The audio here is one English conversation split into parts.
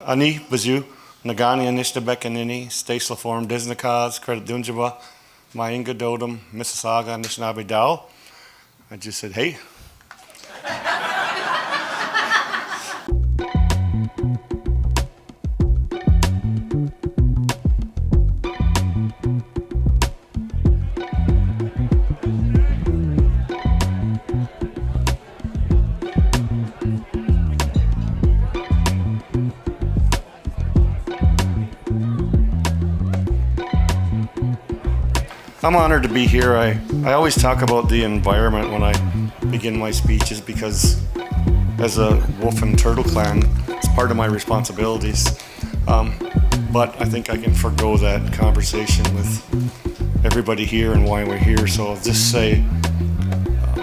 Ani bazu nagani anishtabekanini stasla form disnakaz credit dunjaba Mainga Dodum Mississauga Anishinaabe Dow. I just said, hey. I'm honored to be here. I always talk about the environment when I begin my speeches because as a wolf and turtle clan, it's part of my responsibilities. But I think I can forgo that conversation with everybody here and why we're here. So I'll just say,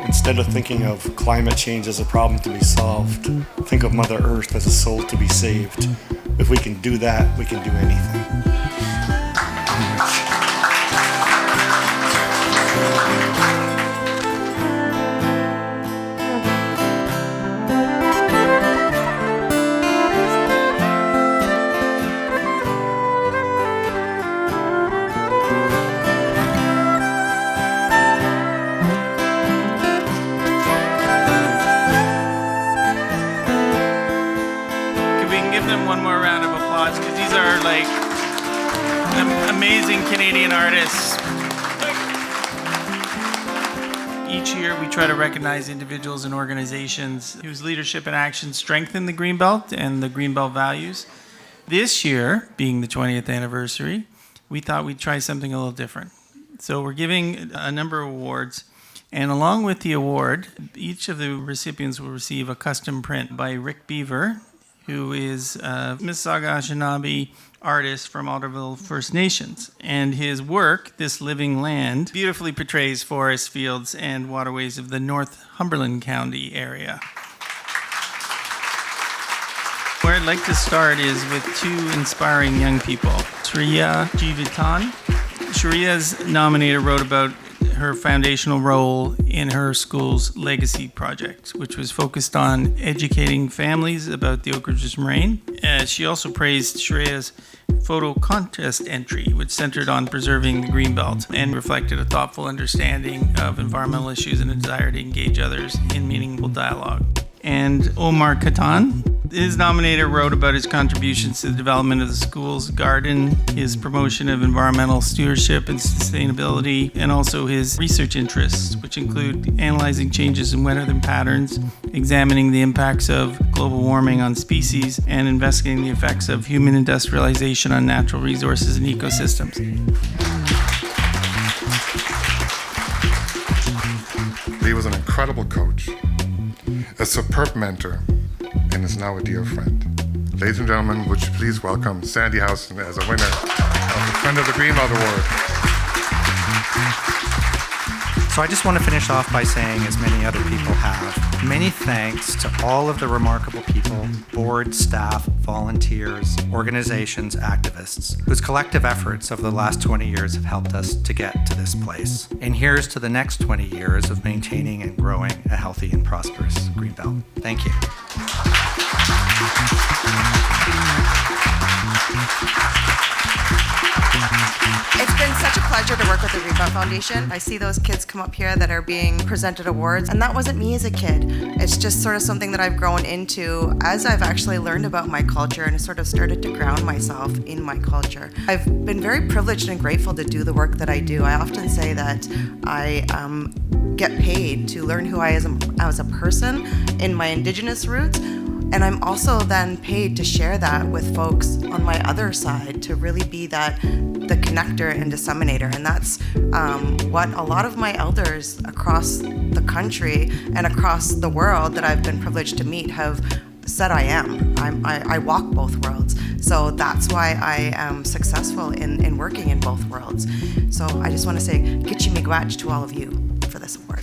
instead of thinking of climate change as a problem to be solved, think of Mother Earth as a soul to be saved. If we can do that, we can do anything. Amazing Canadian artists. Each year we try to recognize individuals and organizations whose leadership and action strengthen the Greenbelt and the Greenbelt values. This year, being the 20th anniversary, we thought we'd try something a little different. So we're giving a number of awards, and along with the award, each of the recipients will receive a custom print by Rick Beaver, who is a Mississauga Anishinaabe artist from Alderville First Nations. And his work, This Living Land, beautifully portrays forests, fields, and waterways of the Northumberland County area. Where I'd like to start is with two inspiring young people. Shreya Jivitan. Shreya's nominator wrote about her foundational role in her school's legacy project, which was focused on educating families about the Oak Ridges Moraine. She also praised Shreya's photo contest entry, which centered on preserving the Greenbelt and reflected a thoughtful understanding of environmental issues and a desire to engage others in meaningful dialogue. And Omar Katan, his nominator, wrote about his contributions to the development of the school's garden, his promotion of environmental stewardship and sustainability, and also his research interests, which include analyzing changes in weather patterns, examining the impacts of global warming on species, and investigating the effects of human industrialization on natural resources and ecosystems. He was an incredible coach, a superb mentor, and is now a dear friend. Ladies and gentlemen, would you please welcome Sandy Housen as a winner of the Friend of the Greenbelt Award. So I just want to finish off by saying, as many other people have, many thanks to all of the remarkable people, board, staff, volunteers, organizations, activists, whose collective efforts over the last 20 years have helped us to get to this place. And here's to the next 20 years of maintaining and growing a healthy and prosperous Greenbelt. Thank you. It's been such a pleasure to work with the Greenbelt Foundation. I see those kids come up here that are being presented awards, and that wasn't me as a kid. It's just sort of something that I've grown into as I've actually learned about my culture and sort of started to ground myself in my culture. I've been very privileged and grateful to do the work that I do. I often say that I get paid to learn who I am as a person in my Indigenous roots. And I'm also then paid to share that with folks on my other side, to really be the connector and disseminator. And that's what a lot of my elders across the country and across the world that I've been privileged to meet have said I am. I walk both worlds. So that's why I am successful in working in both worlds. So I just want to say, Gitchi Miigwech to all of you for this award.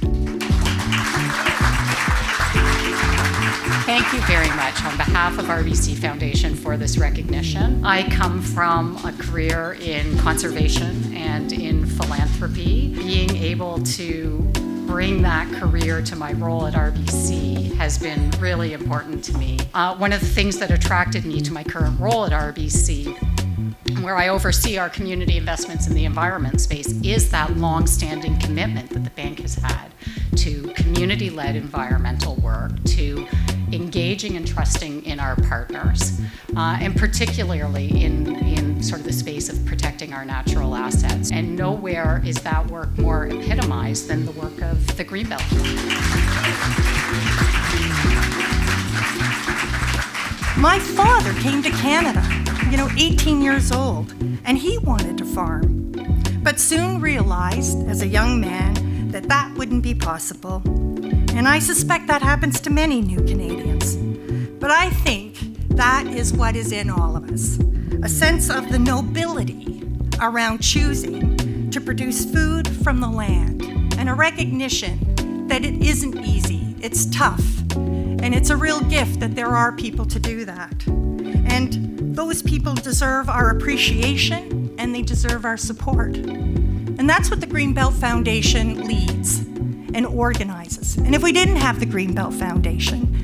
Thank you very much on behalf of RBC Foundation for this recognition. I come from a career in conservation and in philanthropy. Being able to bring that career to my role at RBC has been really important to me. One of the things that attracted me to my current role at RBC, where I oversee our community investments in the environment space, is that long-standing commitment that the bank has had to community-led environmental work, to engaging and trusting in our partners, and particularly in sort of the space of protecting our natural assets. And nowhere is that work more epitomized than the work of the Greenbelt. My father came to Canada, 18 years old, and he wanted to farm, but soon realized as a young man that that wouldn't be possible. And I suspect that happens to many new Canadians. But I think that is what is in all of us, a sense of the nobility around choosing to produce food from the land, and a recognition that it isn't easy, it's tough, and it's a real gift that there are people to do that. And those people deserve our appreciation, and they deserve our support. And that's what the Greenbelt Foundation leads and organizes. And if we didn't have the Greenbelt Foundation,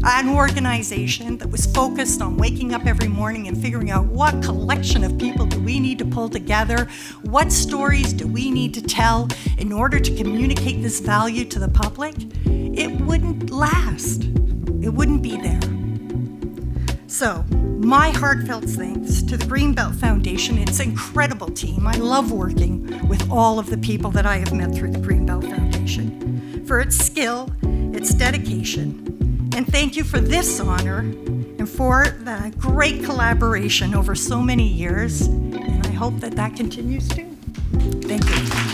an organization that was focused on waking up every morning and figuring out what collection of people do we need to pull together, what stories do we need to tell in order to communicate this value to the public, it wouldn't last. It wouldn't be there. So, my heartfelt thanks to the Greenbelt Foundation, its incredible team. I love working with all of the people that I have met through the Greenbelt Foundation, for its skill, its dedication, and thank you for this honor and for the great collaboration over so many years, and I hope that continues too. Thank you.